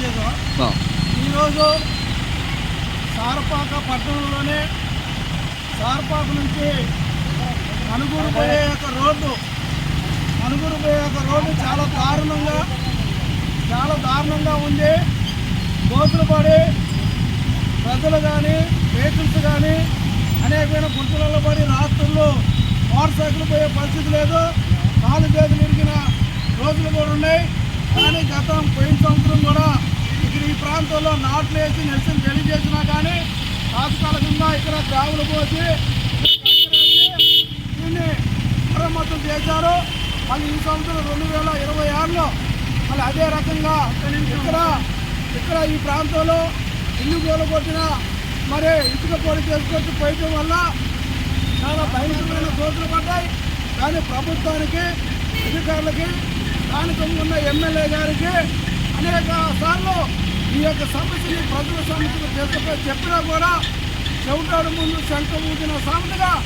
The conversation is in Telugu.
తెలియజేద్దాం. ఈరోజు సారపాక పట్టణంలోనే సారపాక నుంచి మనుగూరు పోయే యొక్క రోడ్డు చాలా దారుణంగా ఉంది. గోతులు పడి ప్రజలు కానీ వెహికల్స్ కానీ అనేకమైన గుంతలలో పడి రాత్రుల్లో మోటార్ సైకిల్ పోయే పరిస్థితి లేదు. కాలు చేతులు ఇరిగిన రోజులు కూడా ఉన్నాయి. కానీ పోయిన సంవత్సరం కూడా ఇక్కడ ఈ ప్రాంతంలో నాట్లు వేసి నిరసన తెలియజేసినా కానీ తాత్కాలికంగా ఇక్కడ గ్రాములు పోసి దీన్ని మరమ్మతులు చేశారు. మళ్ళీ ఈ సంవత్సరం 2026లో మళ్ళీ అదే రకంగా ఇక్కడ ఈ ప్రాంతంలో ఇల్లు కూలగొట్టిన మరి ఇసుక పొడి చేసుకొచ్చి పోయటం వల్ల చాలా భయంకరమైన దోషులు పడ్డాయి. కానీ ప్రభుత్వానికి అధికారులకి స్థానికంగా ఉన్న ఎమ్మెల్యే గారికి అనేక సార్లు ఈ యొక్క సమస్యని ప్రజల సమస్యలు చెప్పినా కూడా చెవిటాడు ముందు శంఖ ఊదిన సామెతగా